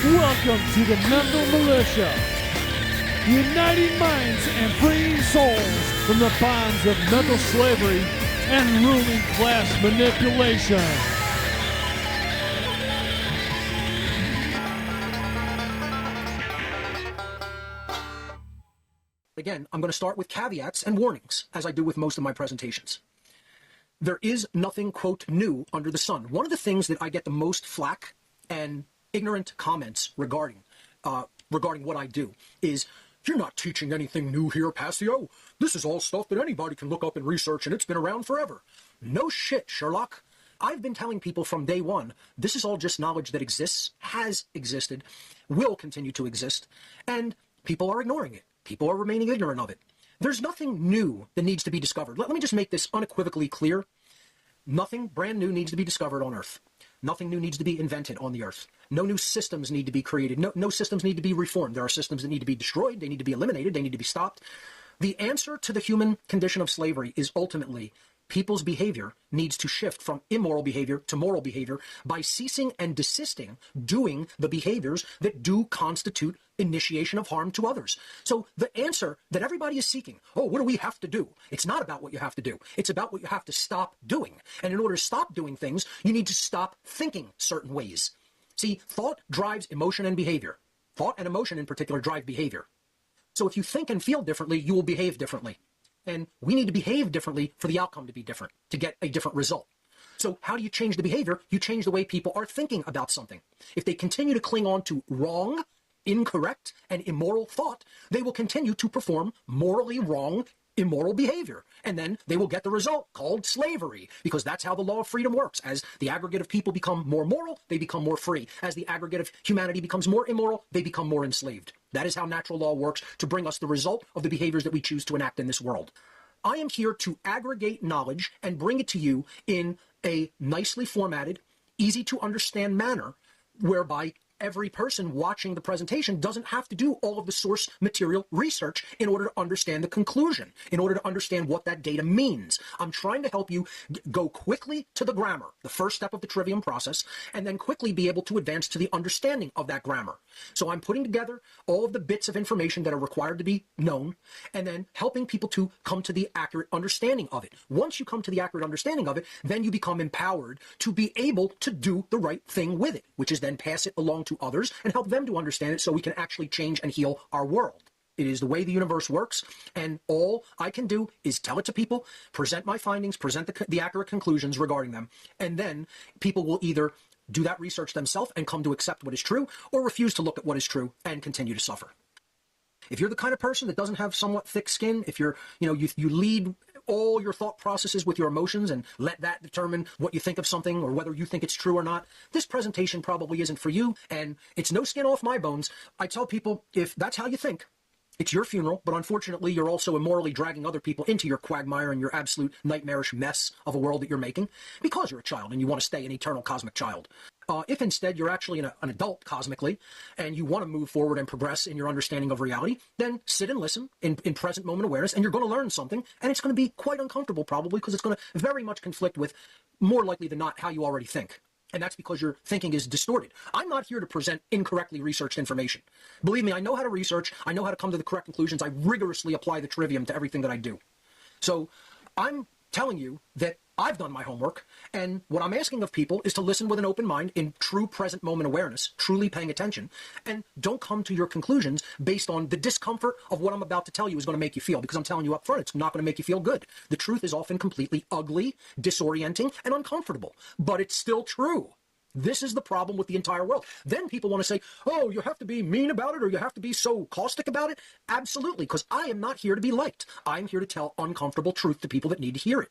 Welcome to the Mental Militia, uniting minds and freeing souls from the bonds of mental slavery and ruling class manipulation. Again, I'm going to start with caveats and warnings, as I do with most of my presentations. There is nothing, quote, new under the sun. One of the things that I get the most flack and ignorant comments regarding what I do is, you're not teaching anything new here, Passio. This is all stuff that anybody can look up and research, and it's been around forever. No shit, Sherlock. I've been telling people from day one, this is all just knowledge that exists, has existed, will continue to exist, and people are ignoring it. People are remaining ignorant of it. There's nothing new that needs to be discovered. Let me just make this unequivocally clear. Nothing brand new needs to be discovered on Earth. Nothing new needs to be invented on the Earth. No new systems need to be created. No systems need to be reformed. There are systems that need to be destroyed. They need to be eliminated. They need to be stopped. The answer to the human condition of slavery is ultimately people's behavior needs to shift from immoral behavior to moral behavior by ceasing and desisting doing the behaviors that do constitute initiation of harm to others. So the answer that everybody is seeking, oh, what do we have to do? It's not about what you have to do. It's about what you have to stop doing. And in order to stop doing things, you need to stop thinking certain ways. See, thought drives emotion and behavior. Thought and emotion in particular drive behavior. So if you think and feel differently, you will behave differently. And we need to behave differently for the outcome to be different, to get a different result. So how do you change the behavior? You change the way people are thinking about something. If they continue to cling on to wrong, incorrect, and immoral thought, they will continue to perform morally wrong, immoral behavior. And then they will get the result called slavery, because that's how the law of freedom works. As the aggregate of people become more moral, they become more free. As the aggregate of humanity becomes more immoral, they become more enslaved. That is how natural law works to bring us the result of the behaviors that we choose to enact in this world. I am here to aggregate knowledge and bring it to you in a nicely formatted, easy to understand manner, whereby every person watching the presentation doesn't have to do all of the source material research in order to understand the conclusion, in order to understand what that data means. I'm trying to help you go quickly to the grammar, the first step of the trivium process, and then quickly be able to advance to the understanding of that grammar. So I'm putting together all of the bits of information that are required to be known, and then helping people to come to the accurate understanding of it. Once you come to the accurate understanding of it, then you become empowered to be able to do the right thing with it, which is then pass it along to others and help them to understand it so we can actually change and heal our world. It is the way the universe works, and all I can do is tell it to people, present my findings, present the accurate conclusions regarding them, and then people will either do that research themselves and come to accept what is true, or refuse to look at what is true and continue to suffer. If you're the kind of person that doesn't have somewhat thick skin, if you're, you lead all your thought processes with your emotions and let that determine what you think of something or whether you think it's true or not, this presentation probably isn't for you, and it's no skin off my bones. I tell people, if that's how you think, it's your funeral, but unfortunately you're also immorally dragging other people into your quagmire and your absolute nightmarish mess of a world that you're making because you're a child and you want to stay an eternal cosmic child. If instead you're actually an adult cosmically and you want to move forward and progress in your understanding of reality, then sit and listen in present moment awareness, and you're going to learn something, and it's going to be quite uncomfortable probably, because it's going to very much conflict with, more likely than not, how you already think. And that's because your thinking is distorted. I'm not here to present incorrectly researched information. Believe me, I know how to research. I know how to come to the correct conclusions. I rigorously apply the trivium to everything that I do. So I'm telling you that I've done my homework, and what I'm asking of people is to listen with an open mind in true present moment awareness, truly paying attention, and don't come to your conclusions based on the discomfort of what I'm about to tell you is going to make you feel, because I'm telling you up front, it's not going to make you feel good. The truth is often completely ugly, disorienting, and uncomfortable, but it's still true. This is the problem with the entire world. Then people want to say, oh, you have to be mean about it, or you have to be so caustic about it. Absolutely, because I am not here to be liked. I'm here to tell uncomfortable truth to people that need to hear it.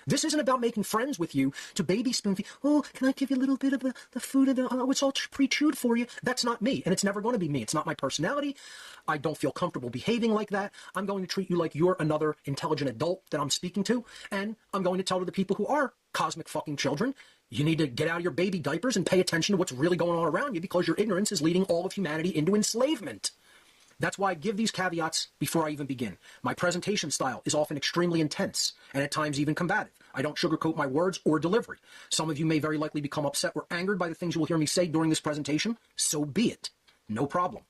This isn't about making friends with you to baby spoon feed. Oh, can I give you a little bit of the food? Oh, it's all pre-chewed for you. That's not me, and it's never going to be me. It's not my personality. I don't feel comfortable behaving like that. I'm going to treat you like you're another intelligent adult that I'm speaking to, and I'm going to tell to the people who are cosmic fucking children, you need to get out of your baby diapers and pay attention to what's really going on around you, because your ignorance is leading all of humanity into enslavement. That's why I give these caveats before I even begin. My presentation style is often extremely intense, and at times even combative. I don't sugarcoat my words or delivery. Some of you may very likely become upset or angered by the things you will hear me say during this presentation. So be it. No problem.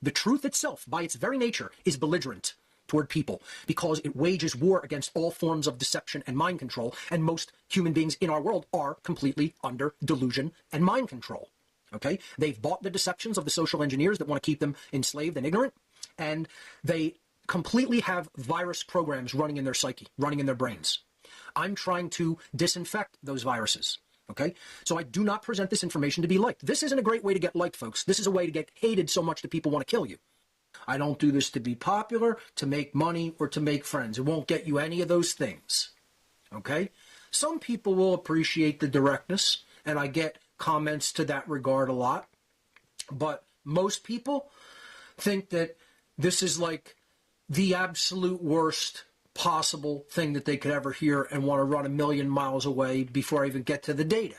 The truth itself, by its very nature, is belligerent toward people because it wages war against all forms of deception and mind control, and most human beings in our world are completely under delusion and mind control. Okay? They've bought the deceptions of the social engineers that want to keep them enslaved and ignorant, and they completely have virus programs running in their psyche, running in their brains. I'm trying to disinfect those viruses. Okay? So I do not present this information to be liked. This isn't a great way to get liked, folks. This is a way to get hated so much that people want to kill you. I don't do this to be popular, to make money, or to make friends. It won't get you any of those things. Okay? Some people will appreciate the directness, and I get comments to that regard a lot. But most people think that this is like the absolute worst possible thing that they could ever hear and want to run a million miles away before I even get to the data.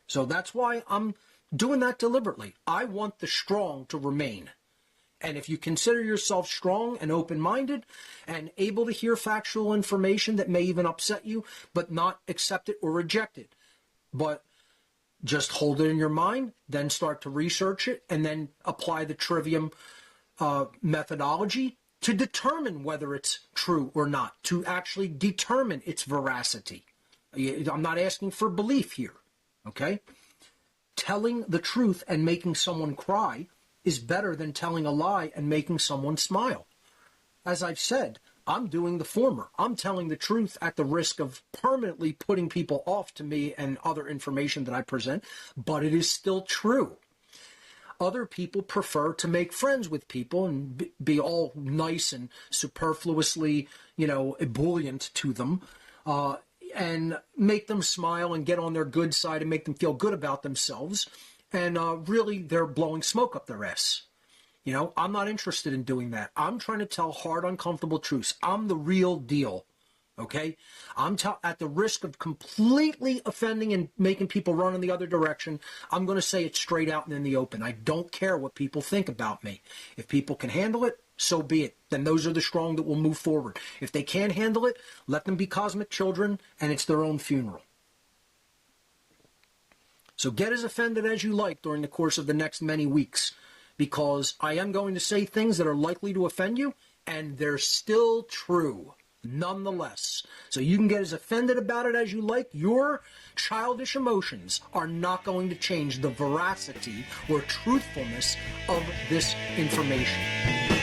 So that's why I'm doing that deliberately. I want the strong to remain. And if you consider yourself strong and open-minded and able to hear factual information that may even upset you, but not accept it or reject it, but just hold it in your mind, then start to research it, and then apply the trivium methodology to determine whether it's true or not, to actually determine its veracity. I'm not asking for belief here, okay? Telling the truth and making someone cry is better than telling a lie and making someone smile. As I've said, I'm doing the former. I'm telling the truth at the risk of permanently putting people off to me and other information that I present, but it is still true. Other people prefer to make friends with people and be all nice and superfluously, ebullient to them, and make them smile and get on their good side and make them feel good about themselves. And really, they're blowing smoke up their ass. I'm not interested in doing that. I'm trying to tell hard, uncomfortable truths. I'm the real deal. Okay? I'm at the risk of completely offending and making people run in the other direction. I'm going to say it straight out and in the open. I don't care what people think about me. If people can handle it, so be it. Then those are the strong that will move forward. If they can't handle it, let them be cosmic children, and it's their own funeral. So get as offended as you like during the course of the next many weeks, because I am going to say things that are likely to offend you, and they're still true. Nonetheless. So you can get as offended about it as you like. Your childish emotions are not going to change the veracity or truthfulness of this information.